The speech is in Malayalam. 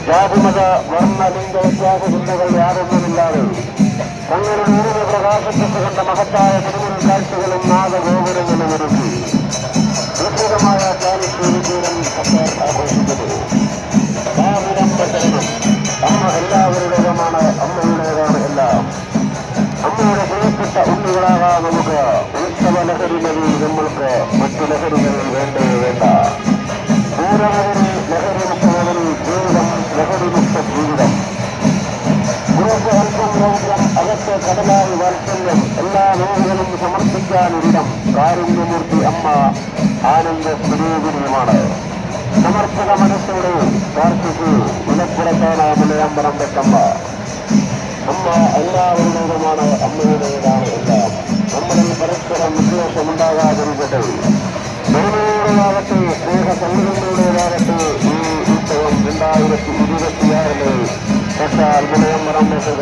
ജാതിമത വർണ്ണ ലിംഗ വ്യത്യാസ ചിന്തകൾ യാതൊന്നുമില്ലാതെ തങ്ങളുടെ ഉരുവ് പ്രകാശിപ്പിച്ചുകൊണ്ട മഹത്തായ തിരുമുറി കാഴ്ചകളും നാദഗോപുരങ്ങളും ഒരുക്കി വിശദമായ ചാരിത്രീരം ആഘോഷിക്കുന്നു. ഭാവിരം പ്രചരണം. അമ്മ എല്ലാവരുടേതുമാണ്, അമ്മയുടേതാണ് എല്ലാം. അമ്മയുടെ പ്രിയപ്പെട്ട ഉണ്ണികളാകാം നമുക്ക്. ഉത്സവ ലഹരി മതി നമ്മൾക്ക്, മറ്റു ലഹരികൾ വേണ്ടേ വേണ്ട. പൂരലഹരി, ലഹരി മുക്തലഹരി ജീവിതം, ലഹരി മുക്ത ജീവിതം. ഗൃഹൽപ്പം രൗദ്രം, അകത്ത് കടലായി വാത്സല്യം, എല്ലാ ലോകങ്ങളും സമർപ്പിക്കാനൊരിടം. കാരുണ്യമൂർത്തി അമ്മ ആനന്ദ സ്വരൂപിണിയുമാണ്. സമർപ്പക മനസ്സോടെ പ്രാർത്ഥിച്ചു വിലപ്പുറത്താണ് മുലയമ്പലം വെക്കമ്മ. അമ്മ എല്ലാവരുടേതുമാണ്, അമ്മയുടേതാണ് എല്ലാം. നമ്മളിൽ പരസ്പരം വിദ്വേഷമുണ്ടാകാതിരിക്കട്ടെ. ധർമ്മയോടെയാകട്ടെ, സ്നേഹ സംഘടനയോടെയാകട്ടെ. ഈ ഉത്സവം 2026 മുലയമ്പലം വെക്കുക.